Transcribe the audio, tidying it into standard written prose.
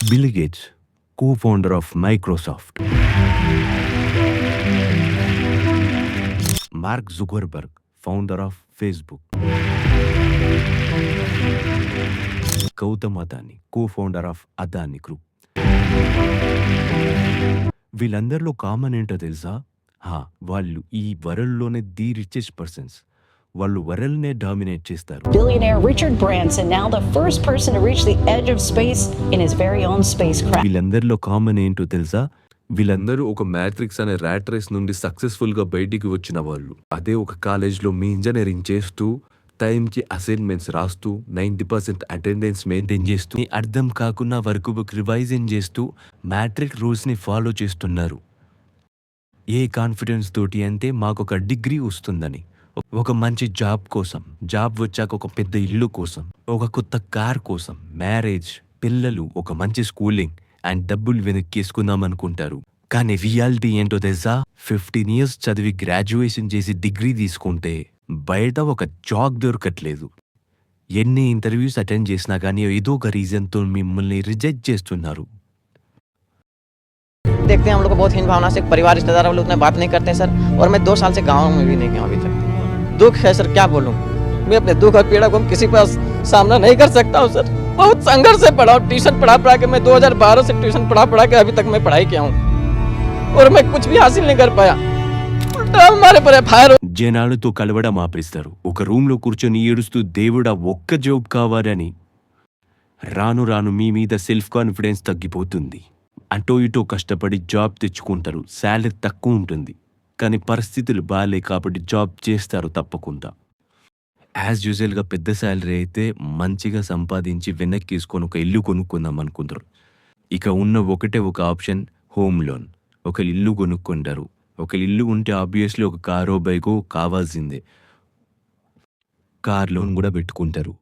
Bill Gates, co-founder of Microsoft. Mark Zuckerberg, founder of Facebook. Gautam Adani, co-founder of Adani Group. వీళ్ళందరిలో common ఏంటో తెలుసా? వాళ్ళు ఈ వరల్డ్‌లోనే ది రిచెస్ట్ పర్సన్స్. వాళ్ళు వరల్డ్‌నే డామినేట్ చేస్తారు. Billionaire Richard Branson, now the first person to reach the edge of space in his very own spacecraft. వీళ్ళందరిలో కామన్ ఏంటో తెలుసా? వీళ్ళందరూ ఒక మ్యాట్రిక్స్ అనే ర్యాట్ రేస్ నుండి సక్సెస్ఫుల్గా బయటికి వచ్చిన వాళ్ళు. అదే ఒక కాలేజ్లో మీ ఇంజనీరింగ్ చేస్తూ టైంకి అసైన్మెంట్స్ రాస్తూ 90% అటెండెన్స్ మెయింటైన్ చేస్తూ అర్థం కాకున్న వర్క్ బుక్ రివైజన్ చేస్తూ మ్యాట్రిక్ రూల్స్ని ఫాలో చేస్తున్నారు. ఏ కాన్ఫిడెన్స్ తోటి అంటే మాకొక డిగ్రీ వస్తుందని, ఒక మంచి జాబ్ కోసం, జాబ్ వచ్చాక ఒక పెద్ద ఇల్లు కోసం, ఒక కొత్త కార్ కోసం, మ్యారేజ్, పిల్లలు, ఒక మంచి స్కూలింగ్ అండ్ డబ్బులు వెనక్కేసుకుందాం అనుకుంటారు. కానీ రియాలిటీ ఏంటో తెలుసా? 15 years చదివి గ్రాడ్యుయేషన్ చేసి డిగ్రీ తీసుకుంటే బయట ఒక జాబ్ దొరకట్లేదు. ఎన్ని ఇంటర్వ్యూస్ అటెండ్ చేసినా కానీ ఏదో ఒక రీజన్తో మిమ్మల్ని రిజెక్ట్ చేస్తున్నారు. देखते हैं हम लोग को बहुत हीन भावना से परिवार रिश्तेदार वाले उतने बात नहीं करते हैं सर। और मैं 2 साल से गाँव में भी नहीं गया अभी तक। दुख है सर, क्या बोलूँ। मैं अपने दुख और पीड़ा को किसी पर सामना नहीं कर सकता हूँ सर। बहुत संघर्ष से पढ़ा हूँ, ट्यूशन पढ़ा के मैं 2012 से ट्यूशन पढ़ा के अभी तक मैं पढ़ाई किया हूँ और मैं कुछ भी हासिल नहीं कर पाया। उल्टा हमारे पर FIR జనాలతో కలవడం ఆపేస్తారు. ఒక రూమ్లో కూర్చొని ఏడుస్తూ దేవుడా ఒక్క జాబ్ కావాలని. రాను రాను మీ మీద సెల్ఫ్ కాన్ఫిడెన్స్ తగ్గిపోతుంది. అటో ఇటో కష్టపడి జాబ్ తెచ్చుకుంటారు. శాలరీ తక్కువ ఉంటుంది, కానీ పరిస్థితులు బాగాలే కాబట్టి జాబ్ చేస్తారు తప్పకుండా. యాజ్ యూజువల్గా పెద్ద శాలరీ అయితే మంచిగా సంపాదించి వెనక్కి తీసుకొని ఒక ఇల్లు కొనుక్కుందాం అనుకుంటారు. ఇక ఉన్న ఒకటే ఒక ఆప్షన్, హోమ్ లోన్. ఒక ఇల్లు కొనుక్కుంటారు. ఒక ఇల్లు ఉంటే ఆబ్వియస్లీ ఒక కారో బైకో కావాల్సిందే. కార్ లోన్ కూడా పెట్టుకుంటారు.